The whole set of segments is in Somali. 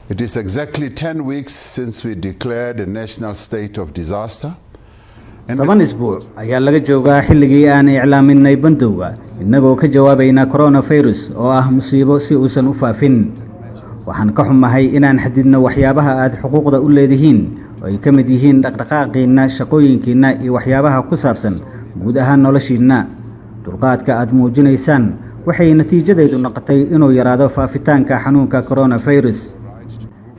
It is exactly 10 weeks since we declared a national state of disaster. طبعاً أسبوع ayaa laga joogaa xilligii aan iclaaminay bandowga inagoo ka jawaabayna coronavirus oo ah musiibo si uusan u faafin. waxaan ka xumahay inaan xadidno waxyaabaha aad xuquuqda u leedihiin oo ay ka mid yihiin dhaqdhaqaaqiina, shaqooyinkiina iyo waxyaabaha ku saabsan guud ahaan noloshiina. dulqaadka aad muujinaysaan waxay natiijadeedu noqotay inuu yaraado faafitaanka xanuunka coronavirus.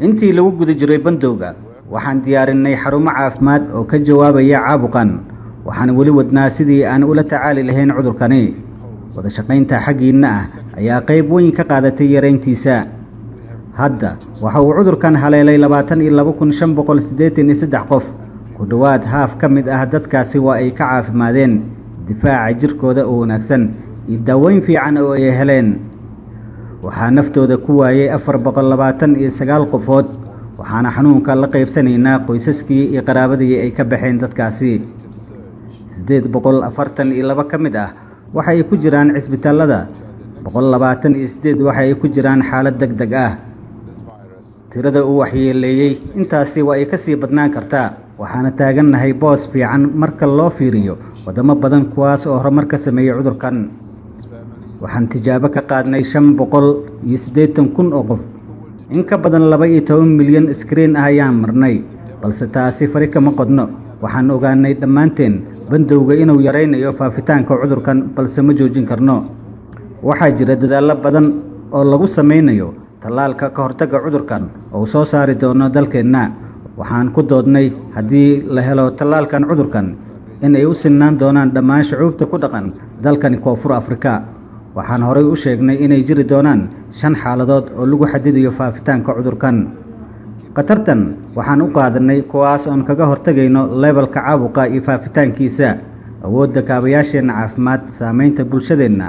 intii lagu guda jiray bandowga waxaan diyaarinay xarumo caafimaad oo ka jawaabaya caabuqan. waxaan weli wadnaa sidii aan ula tacaali lahayn cudurkani. wada shaqaynta xaggiina ah ayaa qayb weyn ka qaadatay yareyntiisa. hadda waxa uu cudurkan haleelay 22,583 qof. ku dhawaad haaf ka mid ah dadkaasi waa ay ka caafimaadeen, difaaca jirkooda oo wanaagsan iyo daaweyn fiican oo ay heleen. waxaa naftooda ku waayay 429 qofood. waxaana xanuunka la qaybsanaynaa qoysaskii iyo qaraabadii ay ka baxeen dadkaasi. 842 ka mid ah waxa ay ku jiraan cisbitaalada, 128 waxa ay ku jiraan xaalad degdeg ah. tirada uu waxyeeleeyay intaasi waa ay ka sii badnaan kartaa. waxaana taagannahay boos fiican marka loo fiiriyo wadamo badan kuwaas oo horumar ka sameeyay cudurkan. waxaan tijaabo ka qaadnay 580,000 oo qof. in ka badan 12 milyan screen ah ayaan marnay, balse taasi fari kama qodno. waxaan ogaanay dhammaanteen bandowga inuu yaraynayo faafitaanka cudurkan, balse ma joojin karno. waxaa jira dadaallo badan oo lagu sameynayo tallaalka ka hortagga cudurkan oo soo saari doono dalkeenna. waxaan ku doodnay haddii la helo tallaalkan cudurkan in ay u sinnaan doonaan dhammaan shucuubta ku dhaqan dalkani Koonfur Afrika. waxaan horay u sheegnay inay jiri doonaan 5 xaaladood oo lagu xadidayo faafitaanka cudurkan. qatartan waxaan u qaadanay kuwaas oon kaga hortagayno levelka caabuqa iyo faafitaankiisa, awoodda kaabayaasheena caafimaad, saameynta bulshadeenna.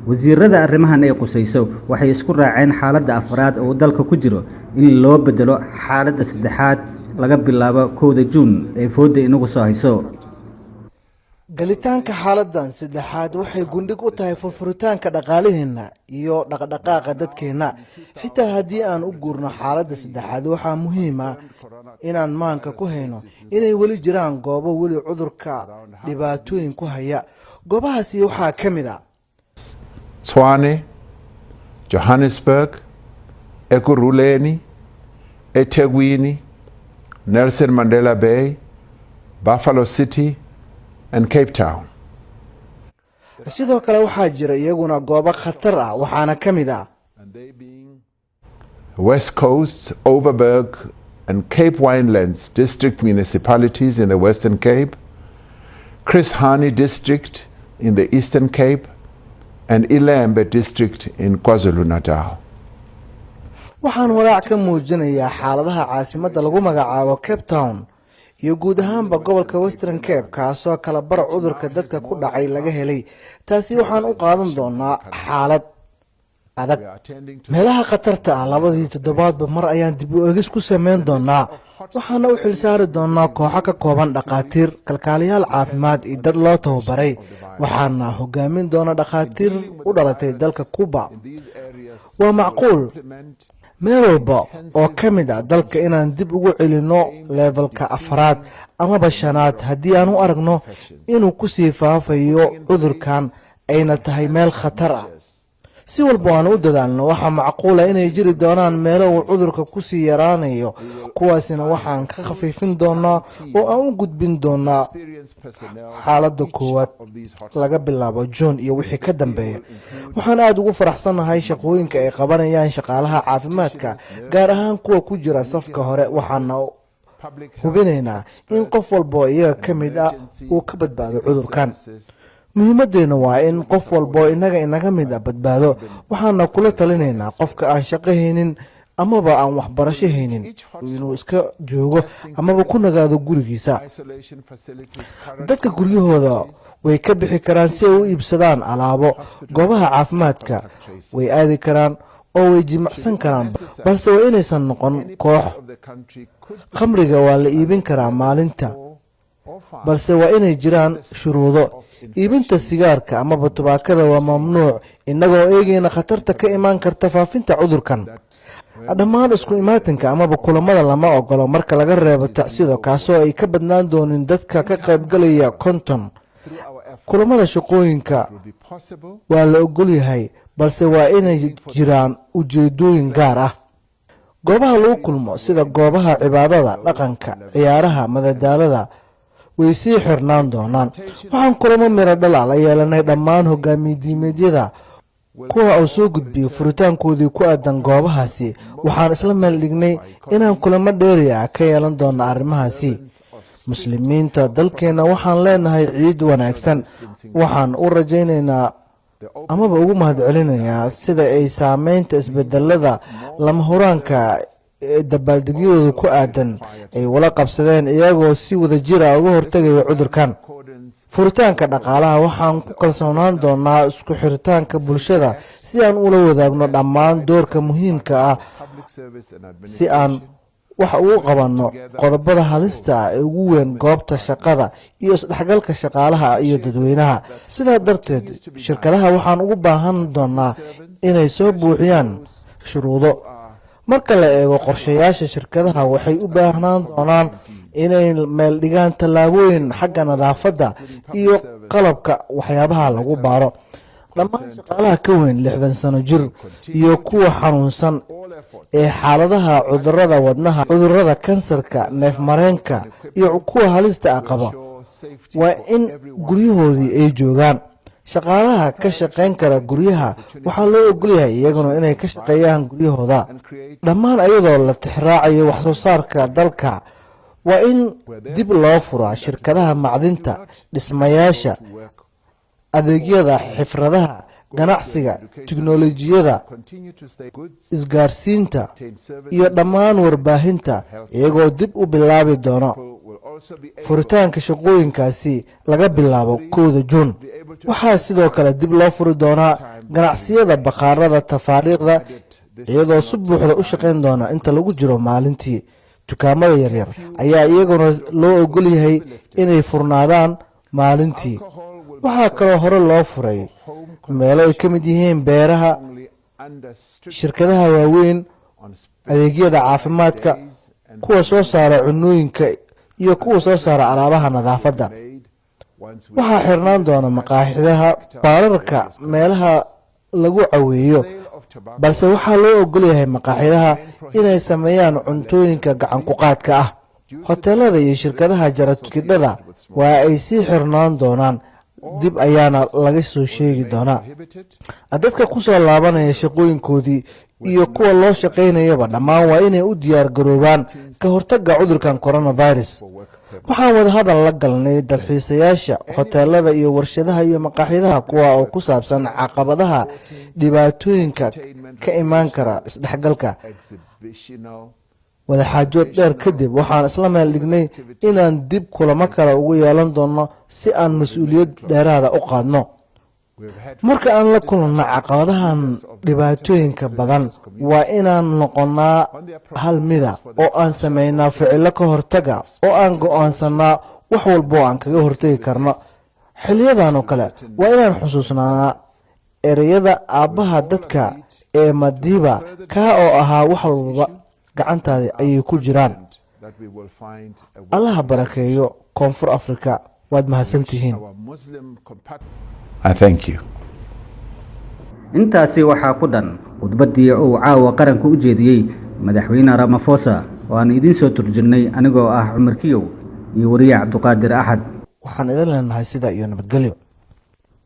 wasiirada arrimahan ay qusayso waxay isku raaceen xaaladda afraad oo dalka ku jiro in loo bedelo xaaladda saddexaad laga bilaabo 1 Juun ee fooda inagu soo hayso. galitaanka xaaladan saddexaad waxay gundhig u tahay furfuritaanka dhaqaalaheena iyo dhaqdhaqaaqa dadkeena. xitaa haddii aan u guurno xaaladda saddexaad, waxaa muhiim ah inaan maanka ku hayno inay weli jiraan goobo weli cudurka dhibaatooyin ku haya. goobahaasi waxaa ka mid ah Tshwane, Johannesburg, Ekurhuleni, eThekwini, Nelson Mandela Bay, Buffalo City and Cape Town. sidoo kale waxaa jira iyaguna goobo khatar ah, waxaana ka mid ah West Coast, Overberg and Cape Winelands district municipalities in the Western Cape, Chris Hani district in the Eastern Cape and Ilembe district in KwaZulu-Natal. waxaan walaac ka muujinayaa xaaladaha caasimadda lagu magacaabo Cape Town iyo guud ahaanba gobolka Western Cape, kaasoo kala bar cudurka dadka ku dhacay laga helay. taasi waxaan u qaadan doonaa xaalad adag. meelaha khatarta ah 2 toddobaadba mar ayaan dib u eegis ku sameyn doonaa. waxaana u xilsaari doonaa kooxo ka kooban dhaqaatiir, kalkaaliyaal caafimaad iyo dad loo tababaray. waxaana hogaamin doona dhaqaatiir u dhalatay dalka Cuba. waa macquul meel walba oo ka mid ah dalka inaan dib ugu celino levelka afraad amaba 5aad haddii aan u aragno inuu ku sii faafayo cudurkan ayna tahay meel khatar ah. si walba aan u dadaalno, waxaa macquula inay jiri doonaan meelo uu cudurka ku sii yaraanayo. kuwaasina waxaan ka khafiifin doonaa oo aan u gudbin doonaa xaaladda koowaad laga bilaabo Juun iyo wixii ka dambeeya. waxaan aad ugu faraxsanahay shaqooyinka ay qabanayaan shaqaalaha caafimaadka, gaar ahaan kuwa ku jira safka hore. waxaana hubinaynaa in qof walba iyaga ka mid ah uu ka badbaado cudurkan. muhiimadeena waa in qof walba inaga mid ah badbaado. waxaana kula talinaynaa qofka aan shaqo haynin amaba aan waxbarasho haynin inuu iska joogo amaba ku nagaado gurigiisa. dadka guryahooda way ka bixi karaan si ay u iibsadaan alaabo. goobaha caafimaadka way aadi karaan oo way jimacsan karaan, balse waa inaysan noqon koox. khamriga waa la iibin karaa maalinta, balse waa inay jiraan shuruudo. iibinta sigaarka amaba tubaakada waa mamnuuc, inagoo eegayna khatarta ka imaan karta faafinta cudurkan. dhammaan isku imaatinka amaba kulamada lama ogolo marka laga reebo tacsido kaasoo ay ka badnaan doonin dadka ka qaybgalaya konton. Kulamada shaqooyinka waa la ogol yahay balse waa inay jiraan ujeedooyin gaar ah. Goobaha lagu kulmo sida goobaha cibaadada, dhaqanka, ciyaaraha, madadaalada way sii xirnaan doonaan. Waxaan kulamo miro dhal ah la yeelanay dhammaan hogaamiye-diimeedyada kuwa uu soo gudbiyay furitaankoodii ku aadan goobahaasi. Waxaan isla meel dhignay inaan kulamo dheeri ah ka yeelan doono arrimahaasi. Muslimiinta dalkeena waxaan leenahay ciid wanaagsan. Waxaan u rajaynaynaa amaba ugu mahadcelinayaa sida ay saameynta isbedelada lama huraanka dabaaldegyadooda ku aadan ay wala qabsadeen iyagoo si wada jir ah uga hortagaya cudurkan. Furitaanka dhaqaalaha waxaan ku kalsoonaan doonaa isku xiritaanka bulshada si aan ula wadaagno dhammaan doorka muhiimka ah si aan wax ugu qabanno qodobada halista ah ee ugu weyn goobta shaqada iyo isdhexgalka shaqaalaha iyo dadweynaha. Sidaa darteed shirkadaha waxaan ugu baahan doonaa inay soo buuxiyaan shuruudo. Marka la eego qorshayaasha shirkadaha waxay u baahnaan doonaan inay meel dhigaan tallaabooyin xagga nadaafadda iyo qalabka waxyaabaha lagu baaro. Dhammaan shaqaalaha ka weyn 60 sano jir iyo kuwa xanuunsan ee xaaladaha cudurrada wadnaha, cudurrada kansarka, neef-mareenka iyo kuwa halista ah qaba waa in guryahoodii ay joogaan. Shaqaalaha ka shaqayn kara guryaha waxaa loo ogol yahay iyaguna inay ka shaqeeyaan guryahooda. Dhammaan iyadoo la tixraacayo wax soo saarka dalka waa in dib loo furaa shirkadaha macdinta, dhismayaasha, adeegyada xirfadaha, ganacsiga, tiknoolajiyada, isgaarsiinta iyo dhammaan warbaahinta iyagoo dib u bilaabi doono furitaanka shaqooyinkaasi laga bilaabo 1 Juun. Waxaa sidoo kale dib loo furi doonaa ganacsiyada bakhaarada tafaariiqda iyadoo si buuxda u shaqayn doona inta lagu jiro maalintii. Dukaamada yaryar ayaa iyaguna loo ogol yahay inay furnaadaan maalintii. Waxaa kaloo hore loo furay meelo ay ka mid yihiin beeraha, shirkadaha waaweyn, adeegyada caafimaadka, kuwa soo saara cunooyinka iyo kuwa soo saara alaabaha nadaafadda. Waxaa xirnaan doona maqaaxidaha, baararka, meelaha lagu caweeyo, balse waxaa loo ogol yahay maqaaxidaha inay sameeyaan cuntooyinka gacan ku qaadka ah. Hoteelada iyo shirkadaha jaradkidhada waa ay sii xirnaan doonaan, dib ayaana laga soo sheegi doonaa. Dadka ku soo laabanaya shaqooyinkoodii iyo kuwa loo shaqaynayaba dhammaan waa inay u diyaar garoobaan ka hortagga cudurkan coronavirus. Waxaan wada hadal la galnay dalxiisayaasha, hoteelada iyo warshadaha iyo maqaaxidaha kuwa oo ku saabsan caqabadaha dhibaatooyinka ka imaan kara isdhexgalka. Wadaxaajood dheer kadib waxaan isla meel dhignay inaan dib kulamo kale ugu yeelan doono si aan mas'uuliyad dheeraada u qaadno. Marka aan la kulno caqabadahan dhibaatooyinka badan waa inaan noqonnaa hal mida oo aan sameynaa ficilo ka hortaga oo aan go'aansanaa wax walba oo aan kaga hortagi karno. Xiliyadan oo kale waa inaan xusuusnaa ereyada aabbaha dadka ee Madiba ka oo ahaa wax walba gacantaada ayay ku jiraan. Allah barakeeyo Koonfur Afrika. waad mahadsantihiin. Thank you. intaasi waxaa ku dhan khudbadii uu caawa qaranka u jeediyay Madaxweyne Ramaphosa oo aan idin soo turjinay anigoo ah Cumar Kiyow iyo wariye Cabduqaadir Axad. waxaan idin leenahay sida iyo nabadgelyo.